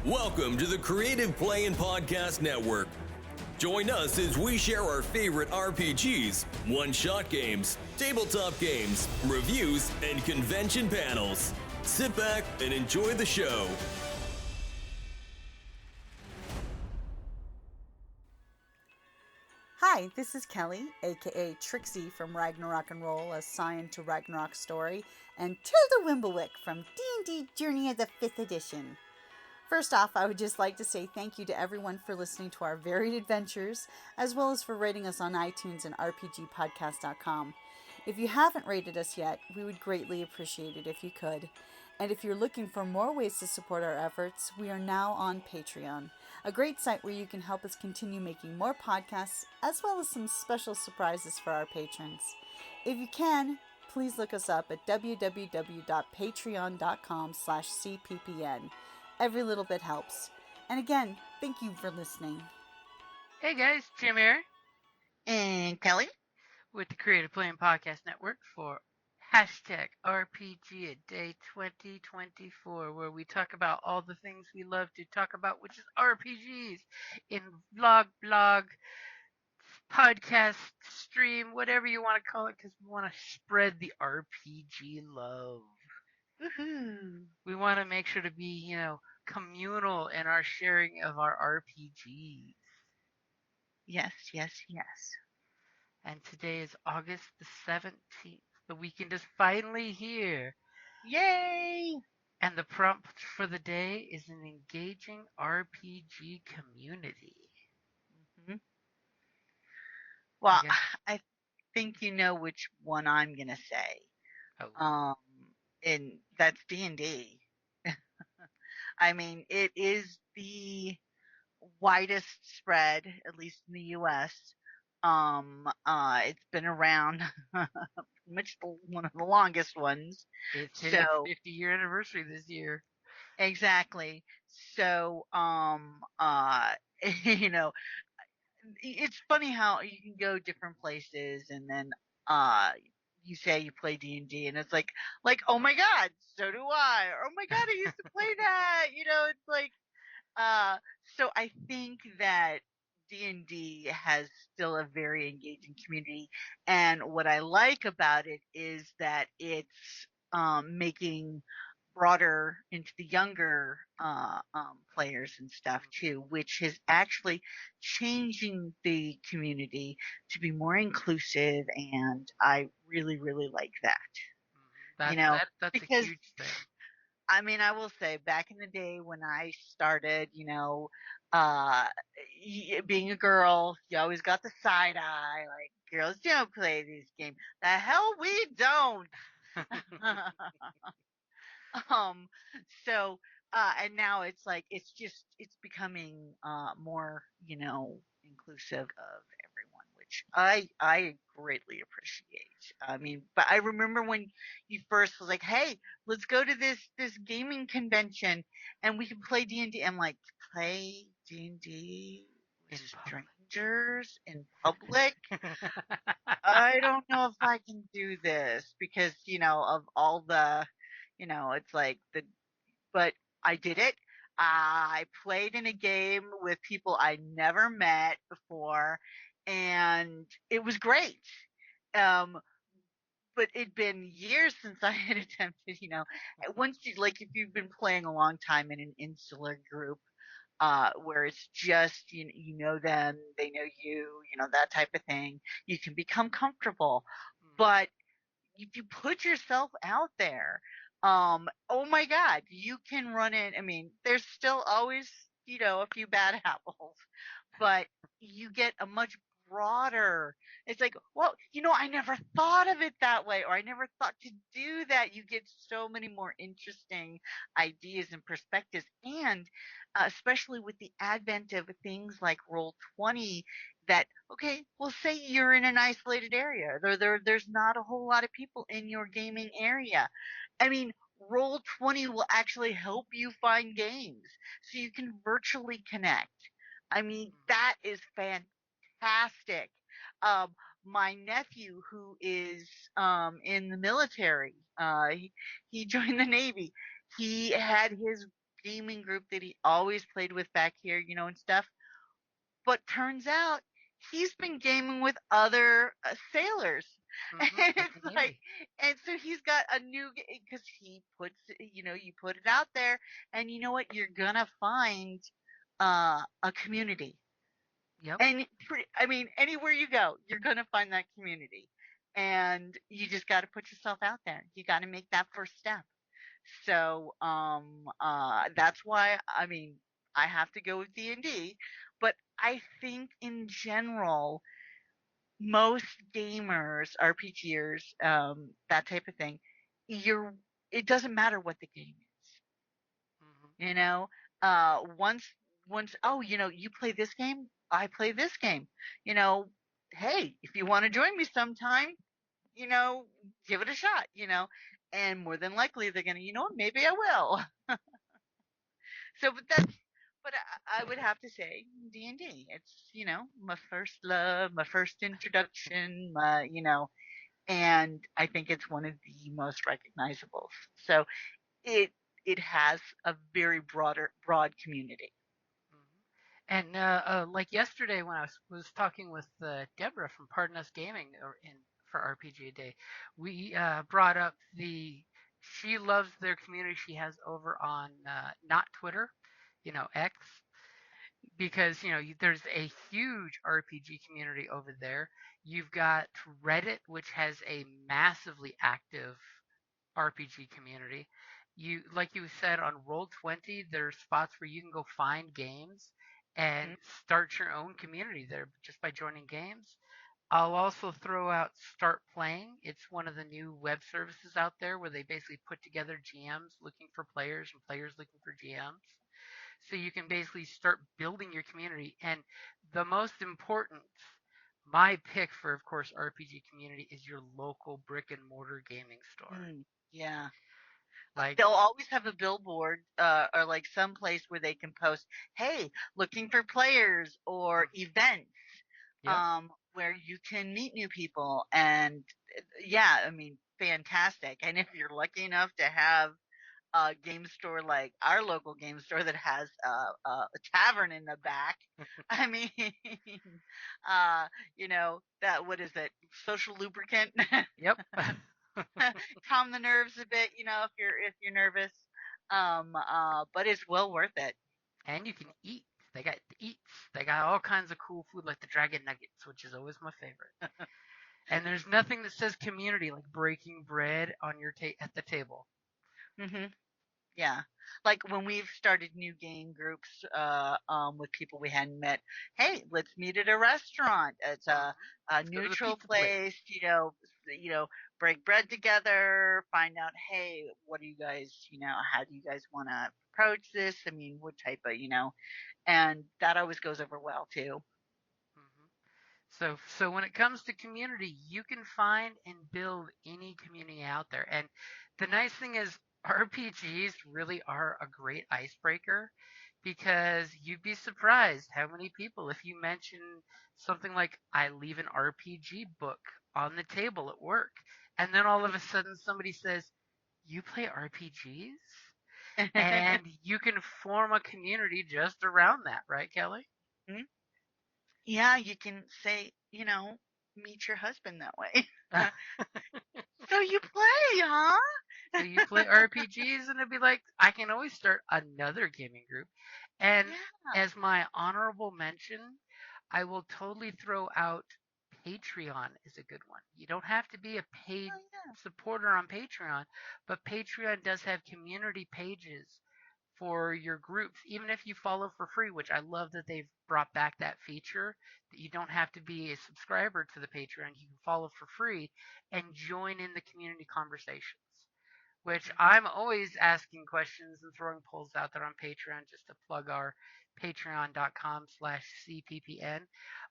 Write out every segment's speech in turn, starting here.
Welcome to the Creative Play and Podcast Network. Join us as we share our favorite RPGs, one-shot games, tabletop games, reviews, and convention panels. Sit back and enjoy the show. Hi, this is Kelly, aka Trixie from Ragnarok and Roll, a Scion to Ragnarok story, and Tilda Wimblewick from D&D Journey of the 5th Edition. First off, I would just like to say thank you to everyone for listening to our varied adventures, as well as for rating us on iTunes and RPGpodcast.com. If you haven't rated us yet, we would greatly appreciate it if you could. And if you're looking for more ways to support our efforts, we are now on Patreon, a great site where you can help us continue making more podcasts, as well as some special surprises for our patrons. If you can, please look us up at www.patreon.com/cppn. Every little bit helps. And again, thank you for listening. Hey guys, Jim here And Kelly? with the Creative Play and Podcast Network for hashtag RPGaDAY2024, where we talk about all the things we love to talk about, which is RPGs in vlog, blog, podcast, stream, whatever you want to call it, because we want to spread the RPG love. Woohoo! We want to make sure to be, communal in our sharing of our RPGs. Yes. And today is August the 17th. The weekend is finally here. Yay! And the prompt for the day is an engaging RPG community. Mm-hmm. Well, Okay. I think you know which one I'm going to say. Oh. And that's D&D. I mean, it is the widest spread, at least in the U.S. It's been around much one of the longest ones. It's hitting its 50-year anniversary this year. Exactly. So, it's funny how you can go different places and then, you say you play D&D and it's like, oh my God, so do I. Or, oh my God, I used to play that. It's like, so I think that D&D has still a very engaging community. And what I like about it is that it's making broader into the younger players and stuff too, which is actually changing the community to be more inclusive. And I really, really like that. That's because a huge thing. I mean, I will say back in the day when I started, being a girl, you always got the side eye, like, girls don't play these games. The hell we don't. Um, so, and now it's like, it's becoming, more, inclusive of everyone, which I greatly appreciate. I mean, but I remember when you first was like, hey, let's go to this gaming convention and we can play D&D. I'm like, play D&D with strangers in public? I don't know if I can do this because, of all the, it's like but I did it. I played in a game with people I never met before and it was great. But it'd been years since I had attempted, once if you've been playing a long time in an insular group, where it's just, you know them, they know you, that type of thing, you can become comfortable. But if you put yourself out there, oh my God, you can run in. I mean, there's still always, a few bad apples, but you get a much broader. It's like, well, I never thought of it that way, or I never thought to do that. You get so many more interesting ideas and perspectives. And especially with the advent of things like Roll20, that, okay, well, say you're in an isolated area. There's not a whole lot of people in your gaming area. I mean, Roll20 will actually help you find games so you can virtually connect. I mean, that is fantastic. My nephew, who is in the military, he joined the Navy. He had his gaming group that he always played with back here, and stuff. But turns out he's been gaming with other sailors. Mm-hmm. And The it's like, community. and so he's got a new, because he puts, you put it out there, and you know what? You're gonna find a community. Yep. And I mean, anywhere you go, you're gonna find that community. And you just got to put yourself out there. You got to make that first step. So that's why, I mean, I have to go with D&D, but I think in general most gamers, RPGers, that type of thing, you're it doesn't matter what the game is. Mm-hmm. You know, once oh, you play this game, I play this game. You know, hey, if you want to join me sometime, you know, give it a shot, and more than likely they're gonna, maybe I will. So, but I would have to say D&D. It's, my first love, my first introduction, and I think it's one of the most recognizable. So it it has a very broad community. Mm-hmm. And like yesterday when I was talking with Deborah from Pardon Us Gaming for RPG Day, we brought up she loves their community she has over on not Twitter, X, because there's a huge RPG community over there. You've got Reddit, which has a massively active RPG community. Like you said on Roll20, there's spots where you can go find games and Mm-hmm. start your own community there just by joining games. I'll also throw out Start Playing. It's one of the new web services out there where they basically put together GMs looking for players and players looking for GMs. So you can basically start building your community. And the most important, my pick for, of course, RPG community is your local brick and mortar gaming store. Yeah. Like, They'll always have a billboard, or like some place where they can post, "Hey, looking for players," or events, yep. where you can meet new people. And yeah, I mean, fantastic. And if you're lucky enough to have a game store like our local game store that has a tavern in the back, I mean, uh, that, what is it? Social lubricant. Yep. Calm the nerves a bit, if you're nervous. But it's well worth it. And you can eat. They got eats. They got all kinds of cool food like the dragon nuggets, which is always my favorite. And there's nothing that says community like breaking bread on your at the table. Hmm. Yeah. Like when we've started new game groups, with people we hadn't met. Hey, let's meet at a restaurant. It's a Let's go to the neutral pizza place. place, you know, break bread together, find out, hey, what do you guys, how do you guys want to approach this? I mean, what type of, and that always goes over well too. Hmm. So when it comes to community, you can find and build any community out there. And the nice thing is RPGs really are a great icebreaker because you'd be surprised how many people, if you mention something like I leave an RPG book on the table at work, and then all of a sudden somebody says, "You play RPGs?" And you can form a community just around that, right, Kelly? Yeah, you can say, meet your husband that way. So you play, huh? So you play RPGs, and it'd be like, I can always start another gaming group. And Yeah. as my honorable mention, I will totally throw out Patreon is a good one. You don't have to be a paid Oh, yeah. supporter on Patreon, but Patreon does have community pages for your groups, even if you follow for free, which I love that they've brought back that feature that you don't have to be a subscriber to the Patreon. You can follow for free and join in the community conversations, which I'm always asking questions and throwing polls out there on Patreon just to plug our patreon.com/cppn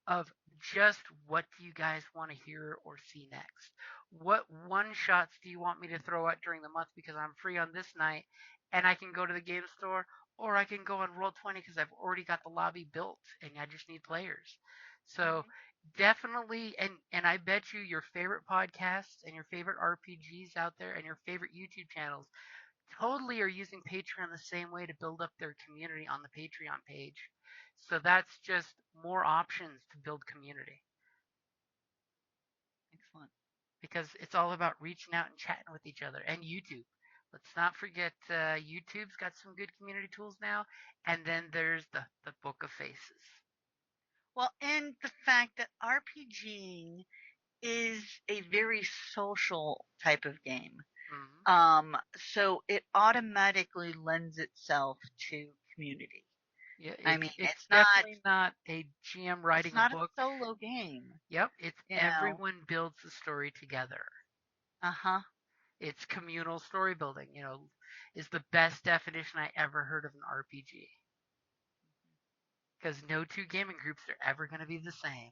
of just what do you guys want to hear or see next? What one shots do you want me to throw out during the month because I'm free on this night and I can go to the game store, or I can go on Roll20 because I've already got the lobby built and I just need players. So definitely, and I bet you your favorite podcasts and your favorite RPGs out there and your favorite YouTube channels totally are using Patreon the same way to build up their community on the Patreon page. So that's just more options to build community. Excellent. Because it's all about reaching out and chatting with each other. And YouTube. Let's not forget YouTube's got some good community tools now. And then there's the Book of Faces. Well, and the fact that RPGing is a very social type of game. Mm-hmm. So it automatically lends itself to community. Yeah, I mean, it's definitely not a GM writing it's not a book. a solo game. Yep, it's You know. everyone builds the story together. Uh-huh. It's communal story building, is the best definition I ever heard of an RPG. Because no two gaming groups are ever going to be the same.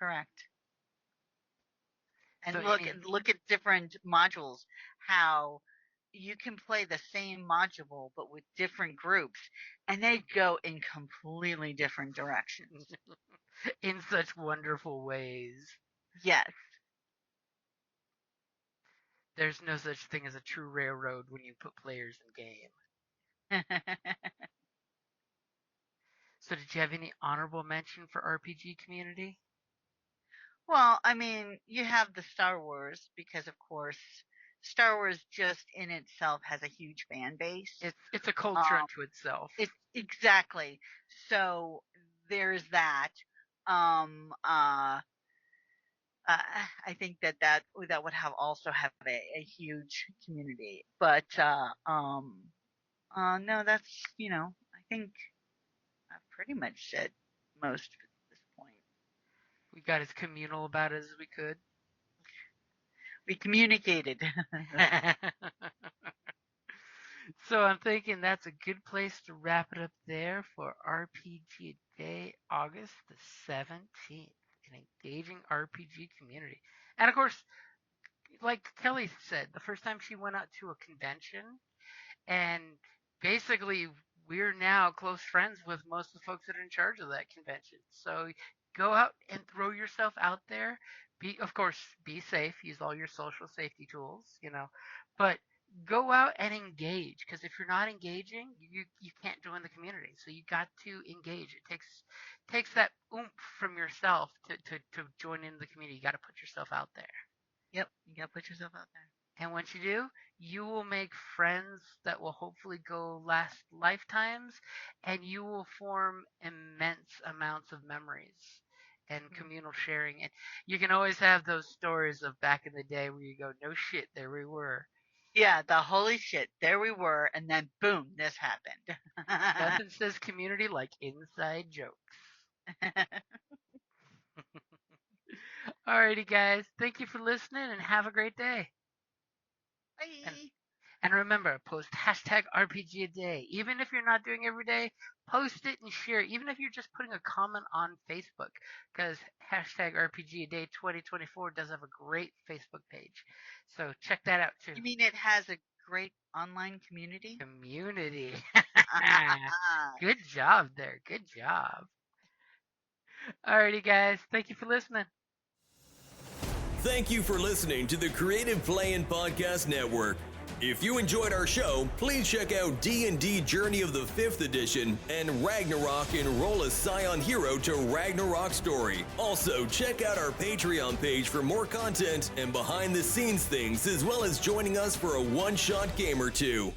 Correct. And So look at different modules, how you can play the same module but with different groups, and they go in completely different directions. in such wonderful ways. Yes. There's no such thing as a true railroad when you put players in game. So did you have any honorable mention for RPG community? Well, I mean, you have the Star Wars because, of course, Star Wars just in itself has a huge fan base. It's a culture unto itself. It's exactly. So there's that. I think that would have also have a huge community. But no, that's I think I've pretty much said most at this point. We got as communal about it as we could. We communicated. So I'm thinking that's a good place to wrap it up there for RPG Day, August the 17th, an engaging RPG community. And of course, like Kelly said, the first time she went out to a convention, and basically we're now close friends with most of the folks that are in charge of that convention. So go out and throw yourself out there. Of course, be safe. Use all your social safety tools, but go out and engage. Because if you're not engaging, you can't join the community. So you got to engage. It takes that oomph from yourself to join in the community. You got to put yourself out there. Yep, you got to put yourself out there. And once you do, you will make friends that will hopefully go last lifetimes, and you will form immense amounts of memories and communal sharing. And you can always have those stories of back in the day where you go, no shit, there we were. Yeah, the holy shit, there we were, and then boom, this happened. Nothing says community like inside jokes. Alrighty, guys. Thank you for listening, and have a great day. Bye. And remember, post hashtag RPGaDay. Even if you're not doing it every day, post it and share it. Even if you're just putting a comment on Facebook, because hashtag RPGaDay2024 does have a great Facebook page. So check that out too. You mean it has a great online community? Community. Good job there. Good job. Alrighty, guys. Thank you for listening. Thank you for listening to the Creative Play-In Podcast Network. If you enjoyed our show, please check out D&D Journey of the 5th Edition and Ragnarok Enroll a Scion Hero to Ragnarok Story. Also, check out our Patreon page for more content and behind-the-scenes things, as well as joining us for a one-shot game or two.